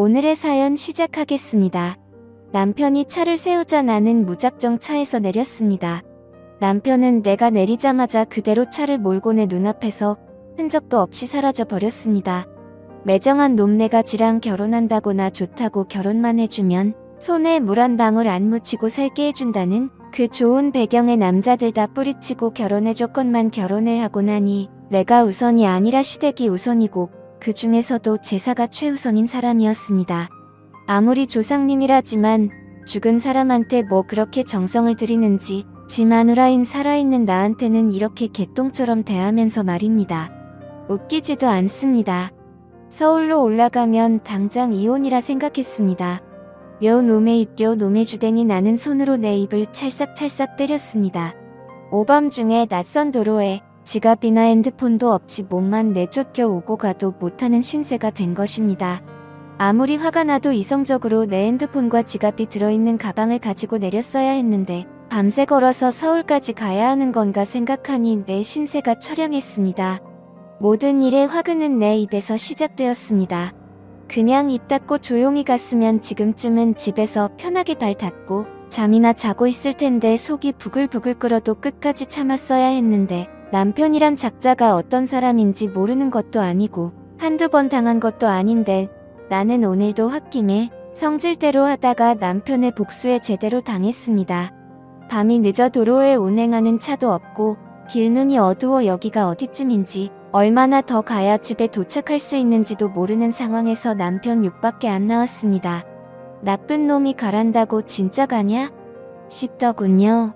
오늘의 사연 시작하겠습니다. 남편이 차를 세우자 나는 무작정 차에서 내렸습니다. 남편은 내가 내리자마자 그대로 차를 몰고 내 눈앞에서 흔적도 없이 사라져 버렸습니다. 매정한 놈네가 지랑 결혼한다고나 좋다고 결혼만 해주면 손에 물 한 방울 안 묻히고 살게 해준다는 그 좋은 배경의 남자들 다 뿌리치고 결혼의 조건만 결혼을 하고 나니 내가 우선이 아니라 시댁이 우선이고 그 중에서도 제사가 최우선인 사람이었습니다. 아무리 조상님이라지만 죽은 사람한테 뭐 그렇게 정성을 들이는지 지 마누라인 살아있는 나한테는 이렇게 개똥처럼 대하면서 말입니다. 웃기지도 않습니다. 서울로 올라가면 당장 이혼이라 생각했습니다. 요 놈의 입, 요 놈의 주댕이 나는 손으로 내 입을 찰싹찰싹 때렸습니다. 오밤중에 낯선 도로에 지갑이나 핸드폰도 없이 몸만 내쫓겨 오고 가도 못하는 신세가 된 것입니다. 아무리 화가 나도 이성적으로 내 핸드폰과 지갑이 들어있는 가방을 가지고 내렸어야 했는데 밤새 걸어서 서울까지 가야 하는 건가 생각하니 내 신세가 처량했습니다. 모든 일의 화근은 내 입에서 시작되었습니다. 그냥 입 닫고 조용히 갔으면 지금쯤은 집에서 편하게 발 닫고 잠이나 자고 있을 텐데 속이 부글부글 끓어도 끝까지 참았어야 했는데 남편이란 작자가 어떤 사람인지 모르는 것도 아니고 한두 번 당한 것도 아닌데 나는 오늘도 홧김에 성질대로 하다가 남편의 복수에 제대로 당했습니다. 밤이 늦어 도로에 운행하는 차도 없고 길눈이 어두워 여기가 어디쯤인지 얼마나 더 가야 집에 도착할 수 있는지도 모르는 상황에서 남편 욕밖에 안 나왔습니다. 나쁜 놈이 가란다고 진짜 가냐? 싶더군요.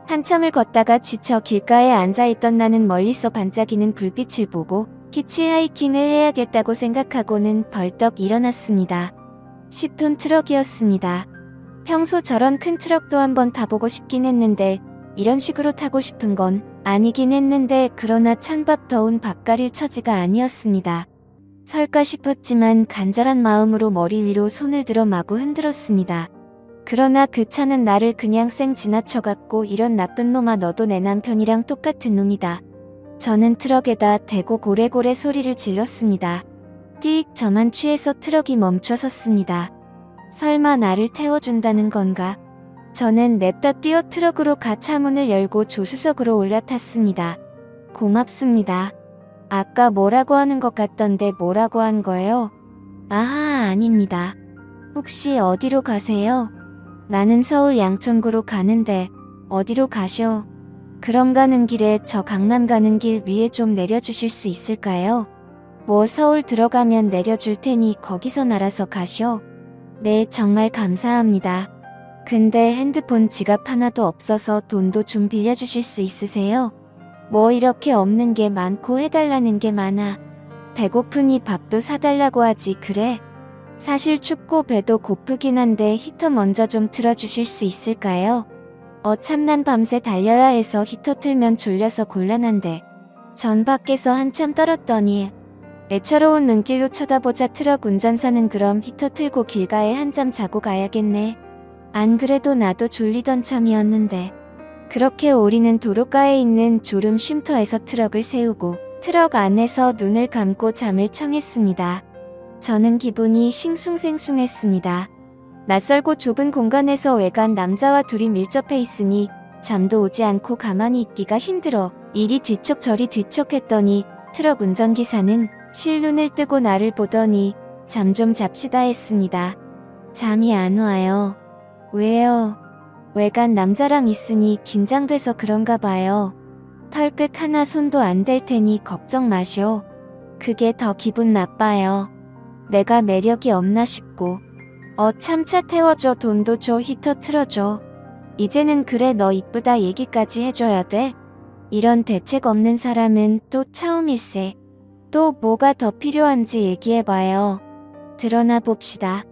한참을 걷다가 지쳐 길가에 앉아있던 나는 멀리서 반짝이는 불빛을 보고 히치하이킹을 해야겠다고 생각하고는 벌떡 일어났습니다. 10톤 트럭이었습니다. 평소 저런 큰 트럭도 한번 타보고 싶긴 했는데 이런 식으로 타고 싶은 건 아니긴 했는데 그러나 찬밥 더운 밥가릴 처지가 아니었습니다. 설까 싶었지만 간절한 마음으로 머리 위로 손을 들어 마구 흔들었습니다. 그러나 그 차는 나를 그냥 쌩 지나쳐갔고 이런 나쁜 놈아 너도 내 남편이랑 똑같은 놈이다. 저는 트럭에다 대고 고래고래 소리를 질렀습니다. 띡 저만 취해서 트럭이 멈춰 섰습니다. 설마 나를 태워준다는 건가? 저는 냅다 뛰어 트럭으로 가 차문을 열고 조수석으로 올라탔습니다. 고맙습니다. 아까 뭐라고 하는 것 같던데 뭐라고 한 거예요? 아하, 아닙니다. 혹시 어디로 가세요? 나는 서울 양천구로 가는데 어디로 가셔? 그럼 가는 길에 저 강남 가는 길 위에 좀 내려주실 수 있을까요? 뭐 서울 들어가면 내려줄 테니 거기서 날아서 가셔. 네, 정말 감사합니다. 근데 핸드폰 지갑 하나도 없어서 돈도 좀 빌려주실 수 있으세요? 뭐 이렇게 없는 게 많고 해달라는 게 많아. 배고프니 밥도 사달라고 하지 그래? 사실 춥고 배도 고프긴 한데 히터 먼저 좀 틀어주실 수 있을까요? 참난 밤새 달려야 해서 히터 틀면 졸려서 곤란한데. 전 밖에서 한참 떨었더니 애처로운 눈길로 쳐다보자 트럭 운전사는 그럼 히터 틀고 길가에 한잠 자고 가야겠네. 안 그래도 나도 졸리던 참이었는데. 그렇게 우리는 도로가에 있는 졸음 쉼터에서 트럭을 세우고 트럭 안에서 눈을 감고 잠을 청했습니다. 저는 기분이 싱숭생숭했습니다. 낯설고 좁은 공간에서 외간 남자와 둘이 밀접해 있으니 잠도 오지 않고 가만히 있기가 힘들어 이리 뒤척 저리 뒤척했더니 트럭 운전기사는 실눈을 뜨고 나를 보더니 잠 좀 잡시다 했습니다. 잠이 안 와요. 왜요? 외간 남자랑 있으니 긴장돼서 그런가 봐요. 털끝 하나 손도 안 댈 테니 걱정 마쇼. 그게 더 기분 나빠요. 내가 매력이 없나 싶고. 참차 태워줘 돈도 줘 히터 틀어줘. 이제는 그래 너 이쁘다 얘기까지 해줘야 돼? 이런 대책 없는 사람은 또 처음일세. 또 뭐가 더 필요한지 얘기해봐요. 드러나 봅시다.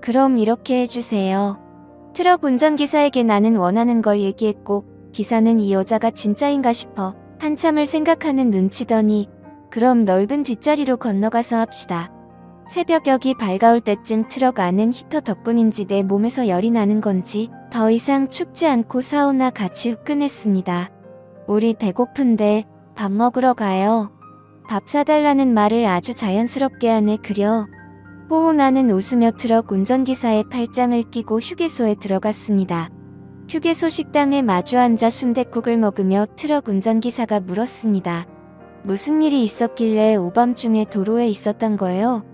그럼 이렇게 해주세요. 트럭 운전기사에게 나는 원하는 걸 얘기했고 기사는 이 여자가 진짜인가 싶어 한참을 생각하는 눈치더니 그럼 넓은 뒷자리로 건너가서 합시다. 새벽녘이 밝아올 때쯤 트럭 안은 히터 덕분인지 내 몸에서 열이 나는 건지 더 이상 춥지 않고 사우나 같이 후끈했습니다. 우리 배고픈데 밥 먹으러 가요. 밥 사달라는 말을 아주 자연스럽게 하네 그려. 호호 나는 웃으며 트럭 운전기사의 팔짱을 끼고 휴게소에 들어갔습니다. 휴게소 식당에 마주 앉아 순댓국을 먹으며 트럭 운전기사가 물었습니다. 무슨 일이 있었길래 오밤중에 도로에 있었던 거예요?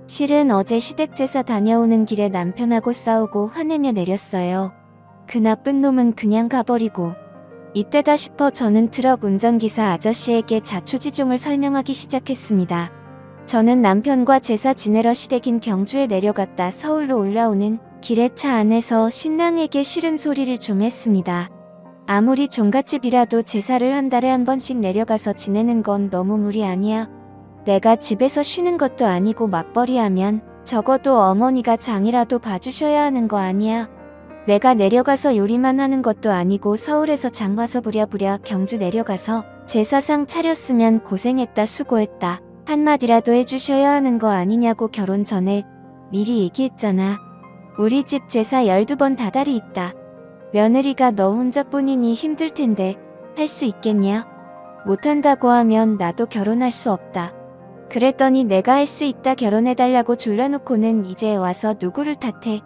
실은 어제 시댁제사 다녀오는 길에 남편하고 싸우고 화내며 내렸어요. 그 나쁜 놈은 그냥 가버리고. 이때다 싶어 저는 트럭 운전기사 아저씨에게 자초지종을 설명하기 시작했습니다. 저는 남편과 제사 지내러 시댁인 경주에 내려갔다 서울로 올라오는 길에 차 안에서 신랑에게 싫은 소리를 좀 했습니다. 아무리 종갓집이라도 제사를 한 달에 한 번씩 내려가서 지내는 건 너무 무리 아니야? 내가 집에서 쉬는 것도 아니고 맞벌이하면 적어도 어머니가 장이라도 봐주셔야 하는 거 아니야? 내가 내려가서 요리만 하는 것도 아니고 서울에서 장 봐서 부랴부랴 경주 내려가서 제사상 차렸으면 고생했다 수고했다 한마디라도 해주셔야 하는 거 아니냐고 결혼 전에 미리 얘기했잖아. 우리 집 제사 12번 다달이 있다. 며느리가 너 혼자뿐이니 힘들 텐데 할 수 있겠냐? 못한다고 하면 나도 결혼할 수 없다. 그랬더니 내가 할 수 있다 결혼해달라고 졸라놓고는 이제 와서 누구를 탓해.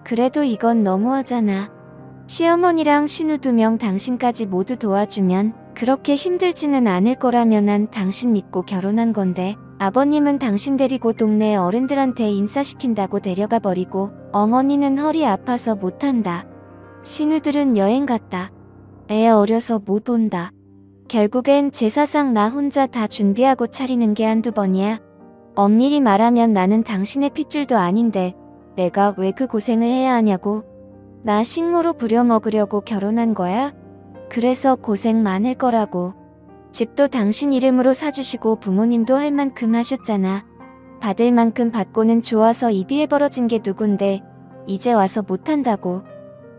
그래도 이건 너무하잖아. 시어머니랑 신우 2명 당신까지 모두 도와주면 그렇게 힘들지는 않을 거라면 난 당신 믿고 결혼한 건데 아버님은 당신 데리고 동네 어른들한테 인사시킨다고 데려가 버리고 어머니는 허리 아파서 못한다. 신우들은 여행 갔다. 애 어려서 못 온다. 결국엔 제사상 나 혼자 다 준비하고 차리는 게 한두 번이야. 엄밀히 말하면 나는 당신의 핏줄도 아닌데 내가 왜 그 고생을 해야 하냐고. 나 식모로 부려먹으려고 결혼한 거야? 그래서 고생 많을 거라고. 집도 당신 이름으로 사주시고 부모님도 할 만큼 하셨잖아. 받을 만큼 받고는 좋아서 입이 벌어진 게 누군데 이제 와서 못한다고.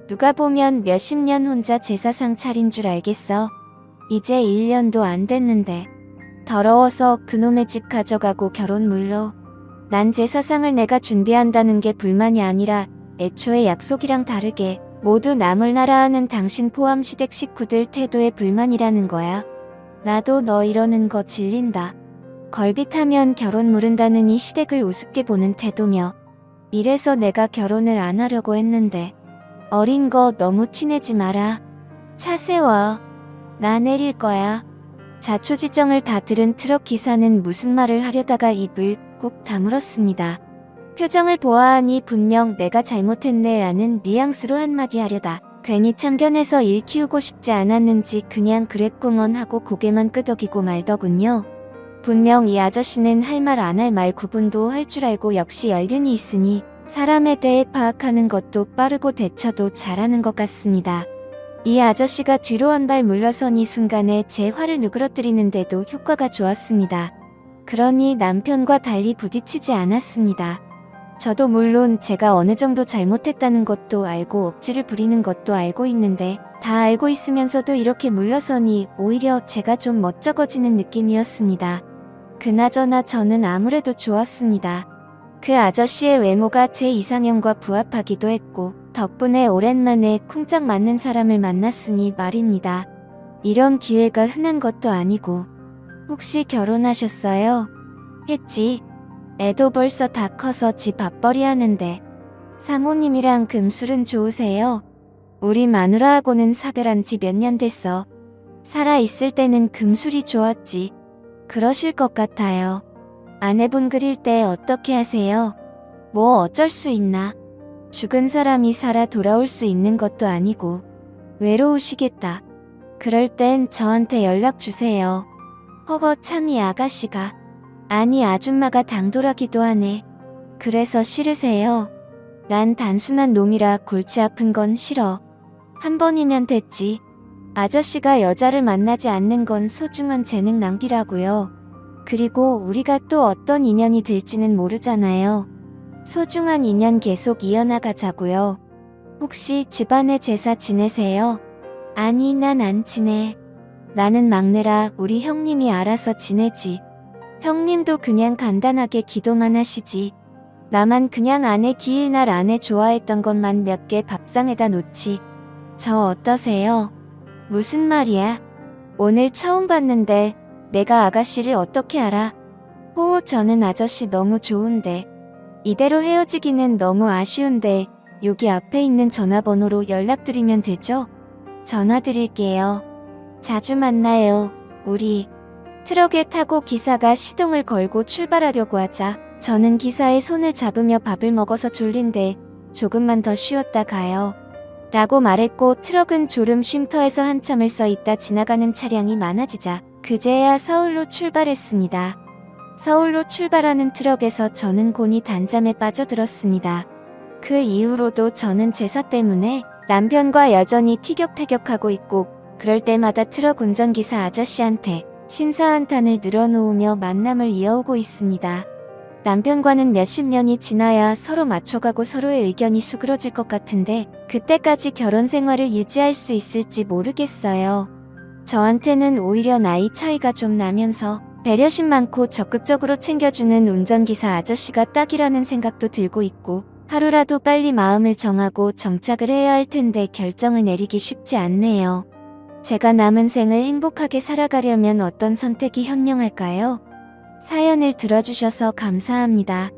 누가 보면 몇십 년 혼자 제사상 차린 줄 알겠어. 이제 1년도 안 됐는데. 더러워서 그놈의 집 가져가고 결혼 물러. 난 제사상을 내가 준비한다는 게 불만이 아니라 애초에 약속이랑 다르게 모두 남을 나라하는 당신 포함 시댁 식구들 태도에 불만이라는 거야. 나도 너 이러는 거 질린다. 걸빗하면 결혼 무른다느니 시댁을 우습게 보는 태도며. 이래서 내가 결혼을 안 하려고 했는데. 어린 거 너무 티내지 마라. 차 세워. 나 내릴 거야. 자초지정을 다 들은 트럭 기사는 무슨 말을 하려다가 입을 꾹 다물었습니다. 표정을 보아하니 분명 내가 잘못했네 라는 뉘앙스로 한마디 하려다 괜히 참견해서 일 키우고 싶지 않았는지 그냥 그랬구먼 하고 고개만 끄덕이고 말더군요. 분명 이 아저씨는 할 말 안 할 말 구분도 할 줄 알고 역시 연륜이 있으니 사람에 대해 파악하는 것도 빠르고 대처도 잘하는 것 같습니다. 이 아저씨가 뒤로 한 발 물러서니 순간에 제 화를 누그러뜨리는데도 효과가 좋았습니다. 그러니 남편과 달리 부딪히지 않았습니다. 저도 물론 제가 어느 정도 잘못했다는 것도 알고 억지를 부리는 것도 알고 있는데 다 알고 있으면서도 이렇게 물러서니 오히려 제가 좀 멋쩍어지는 느낌이었습니다. 그나저나 저는 아무래도 좋았습니다. 그 아저씨의 외모가 제 이상형과 부합하기도 했고 덕분에 오랜만에 쿵짝 맞는 사람을 만났으니 말입니다. 이런 기회가 흔한 것도 아니고. 혹시 결혼하셨어요? 했지. 애도 벌써 다 커서 집 밥벌이 하는데. 사모님이랑 금술은 좋으세요? 우리 마누라하고는 사별한 지 몇 년 됐어. 살아있을 때는 금술이 좋았지. 그러실 것 같아요. 아내분 그릴 때 어떻게 하세요? 뭐 어쩔 수 있나. 죽은 사람이 살아 돌아올 수 있는 것도 아니고. 외로우시겠다. 그럴 땐 저한테 연락 주세요. 허거 참 이 아가씨가. 아니 아줌마가 당돌하기도 하네. 그래서 싫으세요? 난 단순한 놈이라 골치 아픈 건 싫어. 한 번이면 됐지. 아저씨가 여자를 만나지 않는 건 소중한 재능 낭비라고요. 그리고 우리가 또 어떤 인연이 될지는 모르잖아요. 소중한 인연 계속 이어나가자고요. 혹시 집안에 제사 지내세요? 아니 난 안 지내. 나는 막내라 우리 형님이 알아서 지내지. 형님도 그냥 간단하게 기도만 하시지. 나만 그냥 아내 기일날 아내 좋아했던 것만 몇 개 밥상에다 놓지. 저 어떠세요? 무슨 말이야? 오늘 처음 봤는데 내가 아가씨를 어떻게 알아? 호호 저는 아저씨 너무 좋은데. 이대로 헤어지기는 너무 아쉬운데 여기 앞에 있는 전화번호로 연락드리면 되죠? 전화 드릴게요. 자주 만나요, 우리. 트럭에 타고 기사가 시동을 걸고 출발하려고 하자 저는 기사의 손을 잡으며 밥을 먹어서 졸린데 조금만 더 쉬었다 가요. 라고 말했고 트럭은 졸음 쉼터에서 한참을 서 있다 지나가는 차량이 많아지자 그제야 서울로 출발했습니다. 서울로 출발하는 트럭에서 저는 곤히 단잠에 빠져들었습니다. 그 이후로도 저는 제사 때문에 남편과 여전히 티격태격하고 있고 그럴 때마다 트럭 운전기사 아저씨한테 신사한탄을 늘어놓으며 만남을 이어오고 있습니다. 남편과는 몇십 년이 지나야 서로 맞춰가고 서로의 의견이 수그러질 것 같은데 그때까지 결혼 생활을 유지할 수 있을지 모르겠어요. 저한테는 오히려 나이 차이가 좀 나면서 배려심 많고 적극적으로 챙겨주는 운전기사 아저씨가 딱이라는 생각도 들고 있고 하루라도 빨리 마음을 정하고 정착을 해야 할 텐데 결정을 내리기 쉽지 않네요. 제가 남은 생을 행복하게 살아가려면 어떤 선택이 현명할까요? 사연을 들어주셔서 감사합니다.